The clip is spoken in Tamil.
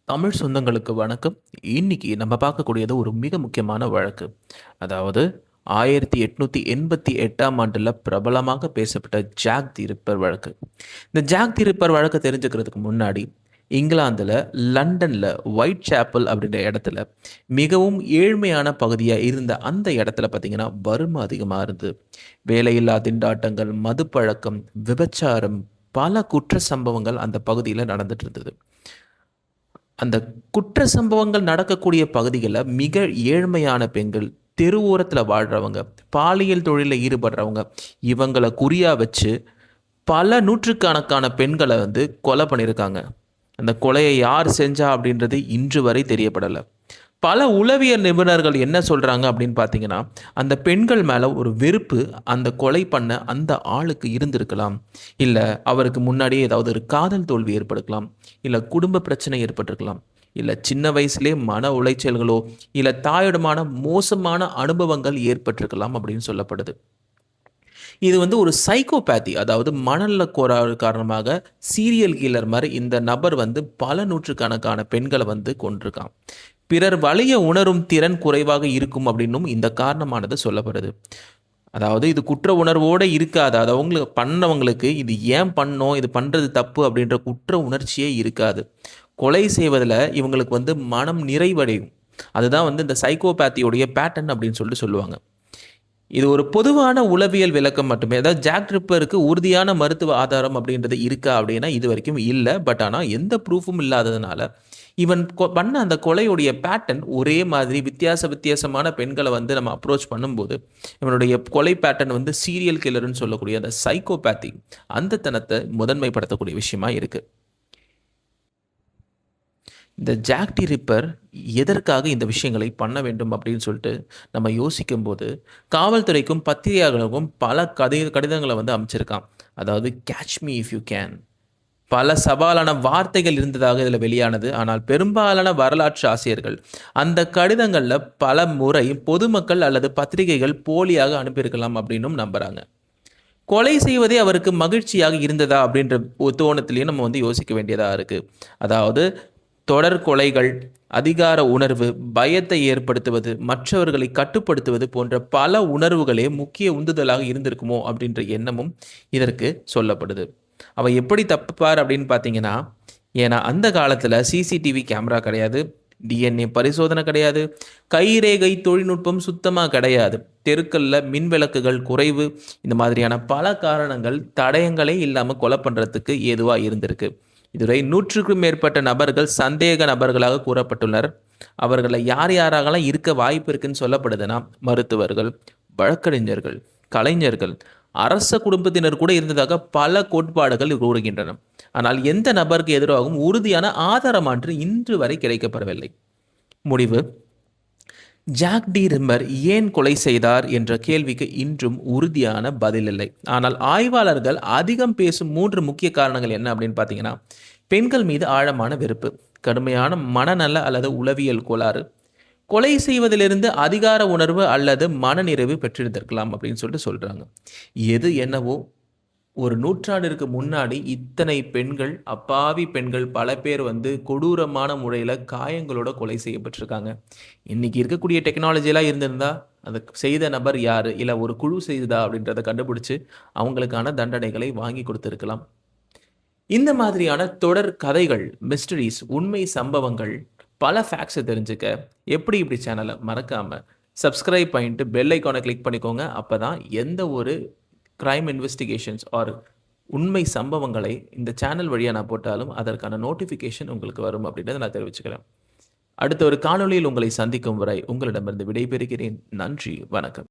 தமிழ் சொந்தங்களுக்கு வணக்கம். இன்னைக்கு நம்ம பார்க்கக்கூடியது ஒரு மிக முக்கியமான வழக்கு. அதாவது 1888ஆம் ஆண்டுல பிரபலமாக பேசப்பட்ட ஜாக் தி ரிப்பர் வழக்கு. இந்த ஜாக் தி ரிப்பர் வழக்க தெரிஞ்சுக்கிறதுக்கு முன்னாடி, இங்கிலாந்துல லண்டன்ல ஒயிட் சாப்பல் அப்படின்ற இடத்துல மிகவும் ஏழ்மையான பகுதியா இருந்த அந்த இடத்துல பார்த்தீங்கன்னா, வறுமை அதிகமா இருந்தது. வேலையில்லா திண்டாட்டங்கள், மதுப்பழக்கம், விபச்சாரம், பல குற்ற சம்பவங்கள் அந்த பகுதியில நடந்துட்டு இருந்தது. அந்த குற்ற சம்பவங்கள் நடக்கக்கூடிய பகுதிகள்ல மிக ஏழ்மையான பெண்கள், தெரு ஓரத்துல வாழ்றவங்க, பாலியல் தொழில்ல ஈடுபடுறவங்க, இவங்கள குறியா வச்சு பல நூற்றுக்கணக்கான பெண்கள கொலை பண்ணியிருக்காங்க. அந்த கொலைய யார் செஞ்சா அப்படின்றது இன்று வரை தெரியப்படல. பல உளவியல் நிபுணர்கள் என்ன சொல்றாங்க அப்படின்னு பார்த்தீங்கன்னா, அந்த பெண்கள் மேல ஒரு வெறுப்பு அந்த கொலை பண்ண அந்த ஆளுக்கு இருந்திருக்கலாம். இல்ல அவருக்கு முன்னாடியே ஏதாவது ஒரு காதல் தோல்வி ஏற்பட்டிருக்கலாம். இல்ல குடும்ப பிரச்சனை ஏற்பட்டிருக்கலாம். இல்ல சின்ன வயசுலயே மன உளைச்சல்களோ, இல்ல தாயிடமான மோசமான அனுபவங்கள் ஏற்பட்டிருக்கலாம் அப்படின்னு சொல்லப்படுது. இது ஒரு சைக்கோபேத்தி, அதாவது மனநல கோளாறு காரணமாக சீரியல் கில்லர் மாரி இந்த நபர் பல நூற்றுக்கணக்கான பெண்கள கொன்றுருக்கான். பிறர் வலிய உணரும் திறன் குறைவாக இருக்கும் அப்படின்னும் இந்த காரணமானது சொல்லப்படுது. அதாவது இது குற்ற உணர்வோடு இருக்காது. அது அவங்களுக்கு பண்ணவங்களுக்கு இது ஏன் பண்ணோம், இது பண்ணுறது தப்பு அப்படின்ற குற்ற உணர்ச்சியே இருக்காது. கொலை செய்வதில் இவங்களுக்கு மனம் நிறைவடையும். அதுதான் இந்த சைக்கோபேத்தியோடைய பேட்டர்ன் அப்படின்னு சொல்லுவாங்க. இது ஒரு பொதுவான உளவியல் விளக்கம் மட்டுமே. அதாவது ஜாக் ரிப்பருக்கு உறுதியான மருத்துவ ஆதாரம் அப்படின்றது இருக்கா அப்படின்னா இது வரைக்கும் இல்லை. பட் ஆனால் எந்த ப்ரூஃபும் இல்லாததுனால இவன் பண்ண அந்த கொலையுடைய பேட்டர்ன் ஒரே மாதிரி வித்தியாசமான பெண்களை நம்ம அப்ரோச் பண்ணும்போது இவனுடைய கொலை பேட்டர்ன் சீரியல் கில்லர்னு சொல்லக்கூடிய அந்த சைக்கோபேத்தி அந்த தனத்தை முதன்மைப்படுத்தக்கூடிய விஷயமா இருக்கு. இந்த ஜாக் தி ரிப்பர் எதற்காக இந்த விஷயங்களை பண்ண வேண்டும் அப்படின்னு சொல்லிட்டு நம்ம யோசிக்கும்போது, காவல்துறைக்கும் பத்திரிகையாளர்களுக்கும் பல கடிதங்களை அமைச்சிருக்கான். அதாவது catch me if you can. பல சவாலான வார்த்தைகள் இருந்ததாக இதில் வெளியானது. ஆனால் பெரும்பாலான வரலாற்று ஆசிரியர்கள் அந்த கடிதங்களில் பல முறை பொதுமக்கள் அல்லது பத்திரிகைகள் போலியாக அனுப்பியிருக்கலாம் அப்படின்னும் நம்புகிறாங்க. கொலை செய்வதே அவருக்கு மகிழ்ச்சியாக இருந்ததா அப்படின்ற தோணத்திலையும் நம்ம யோசிக்க வேண்டியதாக இருக்குது. அதாவது தொடர் கொலைகள், அதிகார உணர்வு, பயத்தை ஏற்படுத்துவது, மற்றவர்களை கட்டுப்படுத்துவது போன்ற பல உணர்வுகளே முக்கிய உந்துதலாக இருந்திருக்குமோ அப்படின்ற எண்ணமும் இதற்கு சொல்லப்படுது. அவ எப்படி தப்புப்பார் அப்படின்னு பார்த்தீங்கன்னா, ஏன்னா அந்த காலத்தில் சிசிடிவி கேமரா கிடையாது, டிஎன்ஏ பரிசோதனை கிடையாது, கைரேகை தொழில்நுட்பம் சுத்தமாக கிடையாது, தெருக்களில் மின் விளக்குகள் குறைவு, இந்த மாதிரியான பல காரணங்கள் தடயங்களே இல்லாமல் கொலை பண்ணுறதுக்கு ஏதுவாக இருந்திருக்கு. இதுவரை 100க்கும் மேற்பட்ட நபர்கள் சந்தேக நபர்களாக கூறப்பட்டுள்ளனர். அவர்களை யார் யாராகலாம் இருக்க வாய்ப்பு இருக்குன்னு சொல்லப்படுதுன்னா, மருத்துவர்கள், வழக்கறிஞர்கள், கலைஞர்கள், அரச குடும்பத்தினர் கூட இருந்ததாக பல கோட்பாடுகள் கூறுகின்றன. ஆனால் எந்த நபருக்கு எதிராகவும் உறுதியான ஆதாரமாற்று இன்று வரை கிடைக்கப்படவில்லை. முடிவு: ஜாக் டி ரிப்பர் ஏன் கொலை செய்தார் என்ற கேள்விக்கு இன்றும் உறுதியான பதில் இல்லை. ஆனால் ஆய்வாளர்கள் அதிகம் பேசும் 3 முக்கிய காரணங்கள் என்ன அப்படின்னு பார்த்தீங்கன்னா, பெண்கள் மீது ஆழமான வெறுப்பு, கடுமையான மனநல அல்லது உளவியல் கோளாறு, கொலை செய்வதிலிருந்து அதிகார உணர்வு அல்லது மனநிறைவு பெற்றிருந்திருக்கலாம் அப்படின்னு சொல்றாங்க. எது என்னவோ, ஒரு நூற்றாண்டிற்கு முன்னாடி இத்தனை பெண்கள், அப்பாவி பெண்கள் பல பேர் கொடூரமான முறையில் காயங்களோட கொலை செய்யப்பட்டிருக்காங்க. இன்னைக்கு இருக்கக்கூடிய டெக்னாலஜியெல்லாம் இருந்திருந்தா அதை செய்த நபர் யார், இல்லை ஒரு குழு செய்ததா அப்படின்றத கண்டுபிடிச்சு அவங்களுக்கான தண்டனைகளை வாங்கி கொடுத்துருக்கலாம். இந்த மாதிரியான தொடர் கதைகள், மிஸ்டரிஸ், உண்மை சம்பவங்கள், பல ஃபேக்ட்ஸை தெரிஞ்சுக்க இப்படி சேனலை மறக்காமல் சப்ஸ்கிரைப் பண்ணிட்டு பெல் ஐக்கானை கிளிக் பண்ணிக்கோங்க. அப்போ தான் எந்த ஒரு கிரைம் இன்வெஸ்டிகேஷன்ஸ் ஆர் உண்மை சம்பவங்களை இந்த சேனல் வழியாக நான் போட்டாலும் அதற்கான நோட்டிஃபிகேஷன் உங்களுக்கு வரும் அப்படின்றத நான் தெரிவிச்சுக்கிறேன். அடுத்த ஒரு காணொளியில் உங்களை சந்திக்கும் வரை உங்களிடமிருந்து விடைபெறுகிறேன். நன்றி, வணக்கம்.